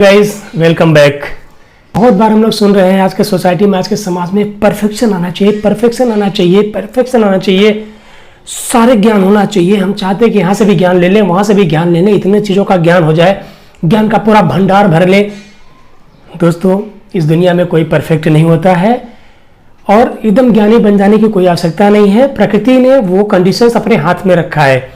Guys welcome back. बहुत बार हम लोग सुन रहे हैं आज के सोसाइटी में, आज के समाज में परफेक्शन आना चाहिए, परफेक्शन आना चाहिए, परफेक्शन आना चाहिए, सारे ज्ञान होना चाहिए। हम चाहते हैं कि यहाँ से भी ज्ञान ले लें, वहाँ से भी ज्ञान ले लें, इतने चीज़ों का ज्ञान हो जाए, ज्ञान का पूरा भंडार भर ले। दोस्तों, इस दुनिया में कोई परफेक्ट नहीं होता है और एकदम ज्ञानी बन जाने की कोई आवश्यकता नहीं है। प्रकृति ने वो कंडीशंस अपने हाथ में रखा है।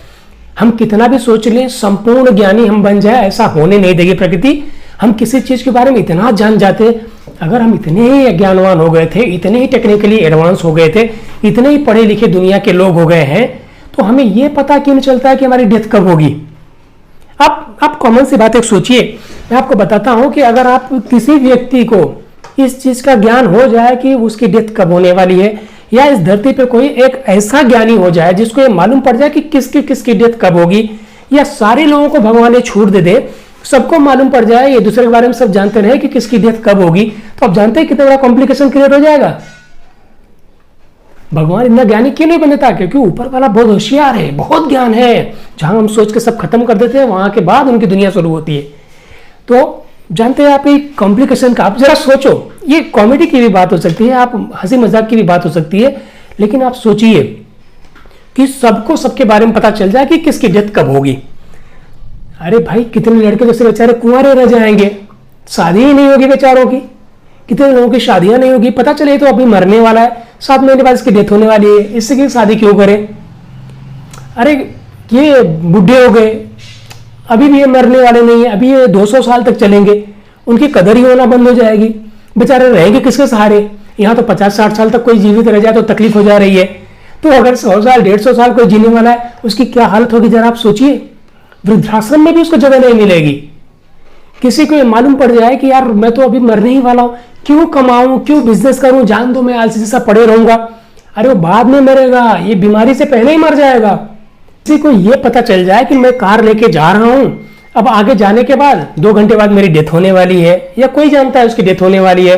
हम कितना भी सोच लें संपूर्ण ज्ञानी हम बन जाए, ऐसा होने नहीं देगी प्रकृति। हम किसी चीज के बारे में इतना जान जाते, अगर हम इतने ही ज्ञानवान हो गए थे, इतने ही टेक्निकली एडवांस हो गए थे, इतने ही पढ़े लिखे दुनिया के लोग हो गए हैं, तो हमें यह पता क्यों नहीं चलता है कि हमारी डेथ कब होगी। आप कॉमन सी बात एक सोचिए। मैं आपको बताता हूं कि अगर आप किसी व्यक्ति को इस चीज का ज्ञान हो जाए कि उसकी डेथ कब होने वाली है, या इस धरती पे कोई एक ऐसा ज्ञानी हो जाए जिसको ये मालूम पड़ जाए कि किसकी डेथ कब होगी, या सारे लोगों को भगवान ने छूट दे दे, सबको मालूम पड़ जाए, ये दूसरे के बारे में सब जानते रहे कि किसकी डेथ कब होगी, तो आप जानते हैं कितना बड़ा कॉम्प्लिकेशन क्रिएट हो जाएगा। भगवान इतना ज्ञानी क्यों नहीं बनता? क्योंकि ऊपर वाला बहुत होशियार है, बहुत ज्ञान है। जहां हम सोच के सब खत्म कर देते हैं, वहां के बाद उनकी दुनिया शुरू होती है। तो जानते हैं आप, ये कॉम्प्लिकेशन का आप जरा सोचो। ये कॉमेडी की भी बात हो सकती है, आप हंसी मजाक की भी बात हो सकती है, लेकिन आप सोचिए कि सबको सबके बारे में पता चल जाए कि किसकी डेथ कब होगी। अरे भाई, कितने लड़के जैसे बेचारे कुंवारे रह जाएंगे, शादी ही नहीं होगी बेचारों की। कितने लोगों की शादियां नहीं होगी, पता चले तो अभी मरने वाला है, 7 महीने बाद इसकी डेथ होने वाली है, इससे की शादी क्यों करें। अरे ये बुढ़े हो गए, अभी भी ये मरने वाले नहीं है, अभी ये 200 साल तक चलेंगे, उनकी कदर ही होना बंद हो जाएगी। बेचारे रहेंगे किसके सहारे। यहाँ तो 50-60 साल तक कोई जीवित रह जाए तो तकलीफ हो जा रही है, तो अगर 100 साल 150 साल कोई जीने वाला है, उसकी क्या हालत होगी जरा आप सोचिए। वृद्धाश्रम में भी उसको जगह नहीं मिलेगी। किसी को ये मालूम पड़ जाए कि यार मैं तो अभी मरने ही वाला हूं, क्यों कमाऊं, क्यों बिजनेस करूं, जान दो मैं आलसी जैसा पड़े रहूंगा। अरे वो बाद में मरेगा, ये बीमारी से पहले ही मर जाएगा। किसी को ये पता चल जाए कि मैं कार लेके जा रहा हूं, अब आगे जाने के बाद 2 घंटे बाद मेरी डेथ होने वाली है, या कोई जानता है उसकी डेथ होने वाली है,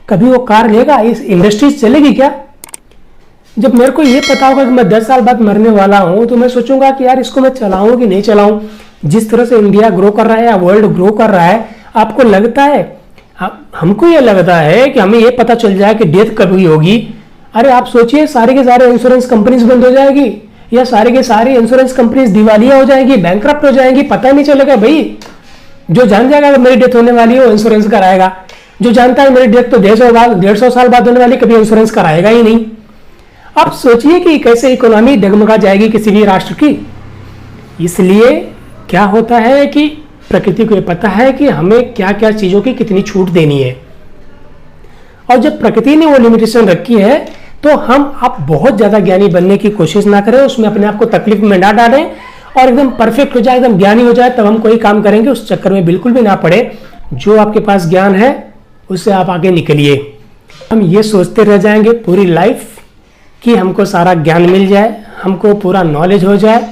कभी वो कार लेगा? इस इंडस्ट्री चलेगी क्या? जब मेरे को ये पता होगा कि मैं 10 साल बाद मरने वाला हूं, तो मैं सोचूंगा कि यार इसको मैं चलाऊं कि नहीं चलाऊं। जिस तरह से इंडिया ग्रो कर रहा है या वर्ल्ड ग्रो कर रहा है, आपको लगता है, हमको ये लगता है कि हमें ये पता चल जाए कि डेथ कभी होगी। अरे आप सोचिए, सारे के सारे इंश्योरेंस कंपनीज बंद हो जाएगी, या सारे के सारी इंश्योरेंस कंपनीज दिवालिया हो जाएंगी, बैंकक्रप्ट हो जाएंगी, पता नहीं चलेगा। भाई जो जान जाएगा अगर मेरी डेथ होने वाली है वो इंश्योरेंस कराएगा, जो जानता है मेरी डेथ तो 150 साल बाद होने वाली, कभी इंश्योरेंस कराएगा ही नहीं। आप सोचिए कि कैसे इकोनॉमी डगमगा जाएगी किसी भी राष्ट्र की। इसलिए क्या होता है कि प्रकृति को ये पता है कि हमें क्या क्या चीजों की कितनी छूट देनी है, और जब प्रकृति ने वो लिमिटेशन रखी है, तो आप बहुत ज्यादा ज्ञानी बनने की कोशिश ना करें, उसमें अपने आप को तकलीफ में ना डालें, और एकदम परफेक्ट हो जाए, एकदम ज्ञानी हो जाए, तब हम कोई काम करेंगे, उस चक्कर में बिल्कुल भी ना पड़े। जो आपके पास ज्ञान है उससे आप आगे निकलिए। हम ये सोचते रह जाएंगे पूरी लाइफ कि हमको सारा ज्ञान मिल जाए, हमको पूरा नॉलेज हो जाए,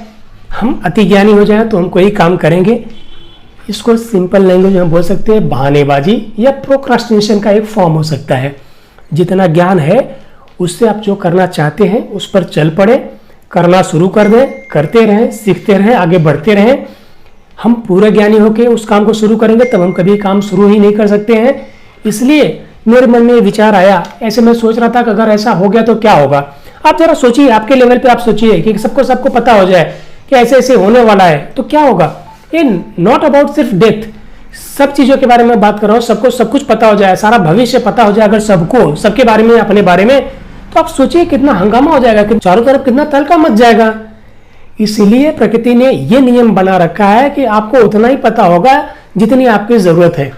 हम अति ज्ञानी हो जाए तो हम कोई काम करेंगे। इसको सिंपल लैंग्वेज में बोल सकते हैं बहानेबाजी या प्रोक्रास्टिनेशन का एक फॉर्म हो सकता है। जितना ज्ञान है उससे आप जो करना चाहते हैं उस पर चल पड़े, करना शुरू कर दें, करते रहें, सीखते रहें, आगे बढ़ते रहें। हम पूरे ज्ञानी होकर उस काम को शुरू करेंगे तब हम कभी काम शुरू ही नहीं कर सकते हैं। इसलिए मेरे मन में विचार आया, ऐसे मैं सोच रहा था कि अगर ऐसा हो गया तो क्या होगा। आप जरा सोचिए, आपके लेवल पे आप सोचिए कि सबको पता हो जाए कि ऐसे ऐसे होने वाला है तो क्या होगा। ये नॉट अबाउट सिर्फ डेथ, सब चीजों के बारे में बात कर रहा हूँ। सबको सब कुछ पता हो जाए, सारा भविष्य पता हो जाए अगर सबको, सबके बारे में, अपने बारे में, तो आप सोचिए कितना हंगामा हो जाएगा, कि चारों तरफ कितना तहलका मच जाएगा। इसीलिए प्रकृति ने यह नियम बना रखा है कि आपको उतना ही पता होगा जितनी आपकी जरूरत है।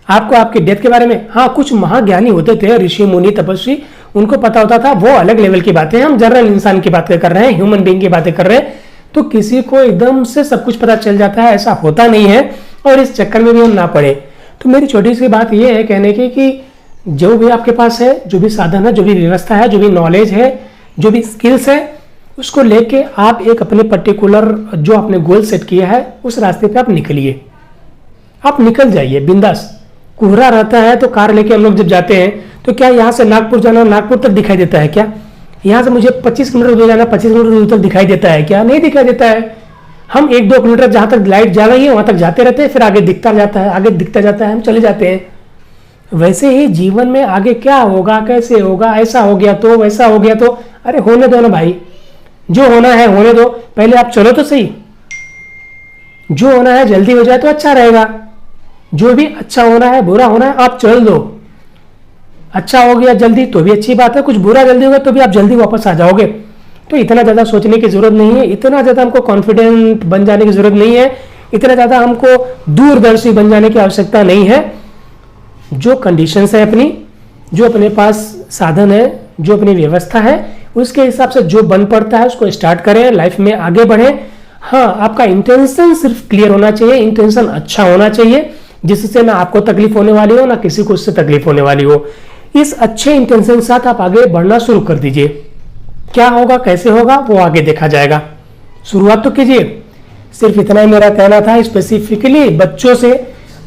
आपको आपकी डेथ के बारे में, हाँ कुछ महाज्ञानी होते थे, ऋषि मुनि तपस्वी, उनको पता होता था, वो अलग लेवल की बातें हैं। हम जनरल इंसान की बातें कर रहे हैं, ह्यूमन बीइंग की बातें कर रहे हैं। तो किसी को एकदम से सब कुछ पता चल जाता है, ऐसा होता नहीं है, और इस चक्कर में भी हम ना पड़े। तो मेरी छोटी सी बात यह है कहने की कि जो भी आपके पास है, जो भी साधन है, जो भी व्यवस्था है, जो भी नॉलेज है, जो भी स्किल्स है, उसको लेके आप एक अपने पर्टिकुलर जो आपने गोल सेट किया है उस रास्ते पे आप निकलिए। आप निकल जाइए बिंदास। कोहरा रहता है तो कार लेके हम लोग जब जाते हैं तो क्या यहाँ से नागपुर जाना, नागपुर तक दिखाई देता है क्या? यहाँ से मुझे 25 किलोमीटर दूर जाना, 25 किलोमीटर दूर तक दिखाई देता है क्या? नहीं दिखाई देता है। हम 1-2 किलोमीटर जहाँ तक लाइट जा रही है वहाँ तक जाते रहते हैं, फिर आगे दिखता जाता है, आगे दिखता जाता है, हम चले जाते हैं। वैसे ही जीवन में आगे क्या होगा, कैसे होगा, ऐसा हो गया तो, वैसा हो गया तो, अरे होने दो ना भाई, जो होना है होने दो, पहले आप चलो तो सही। जो होना है जल्दी हो जाए तो अच्छा रहेगा, जो भी अच्छा होना है, बुरा होना है, आप चल दो। अच्छा हो गया जल्दी तो भी अच्छी बात है, कुछ बुरा जल्दी होगा तो भी आप जल्दी वापस आ जाओगे। तो इतना ज़्यादा सोचने की ज़रूरत नहीं है, इतना ज़्यादा हमको कॉन्फिडेंट बन जाने की ज़रूरत नहीं है, इतना ज़्यादा हमको दूरदर्शी बन जाने की आवश्यकता नहीं है। जो कंडीशंस है अपनी, जो अपने पास साधन है, जो अपनी व्यवस्था है, उसके हिसाब से जो बन पड़ता है उसको स्टार्ट करें, लाइफ में आगे बढ़ें। हाँ, आपका इंटेंशन सिर्फ क्लियर होना चाहिए, इंटेंशन अच्छा होना चाहिए, जिससे ना आपको तकलीफ होने वाली हो ना किसी को उससे तकलीफ होने वाली हो। इस अच्छे इंटेंशन के साथ आप आगे बढ़ना शुरू कर दीजिए। क्या होगा, कैसे होगा, वो आगे देखा जाएगा। शुरुआत तो कीजिए। सिर्फ इतना ही मेरा कहना था, स्पेसिफिकली बच्चों से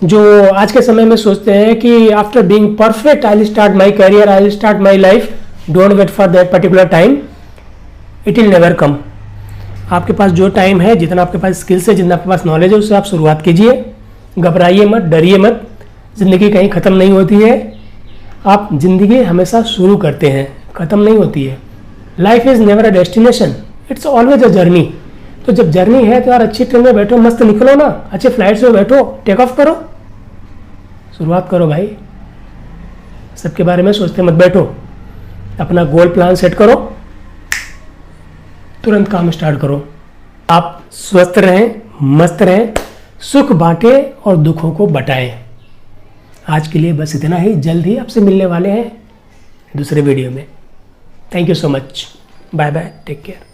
जो आज के समय में सोचते हैं कि after being perfect I will start my career, I will start my life. Don't wait for that particular time, it will never come. आपके पास जो टाइम है, जितना आपके पास स्किल्स है, जितना आपके पास नॉलेज है, उससे आप शुरुआत कीजिए। घबराइए मत, डरिए मत। ज़िंदगी कहीं ख़त्म नहीं होती है। आप ज़िंदगी हमेशा शुरू करते हैं, ख़त्म नहीं होती है। Life is never a destination, it's always a journey. तो जब जर्नी है तो यार अच्छी ट्रेन में बैठो, मस्त निकलो ना, अच्छे फ्लाइट्स में बैठो, टेक ऑफ करो, शुरुआत करो भाई। सबके बारे में सोचते मत बैठो, अपना गोल प्लान सेट करो, तुरंत काम स्टार्ट करो। आप स्वस्थ रहें, मस्त रहें, सुख बांटे और दुखों को बटाएं। आज के लिए बस इतना ही। जल्द ही आपसे मिलने वाले हैं दूसरे वीडियो में। Thank you so much. Bye bye, take care.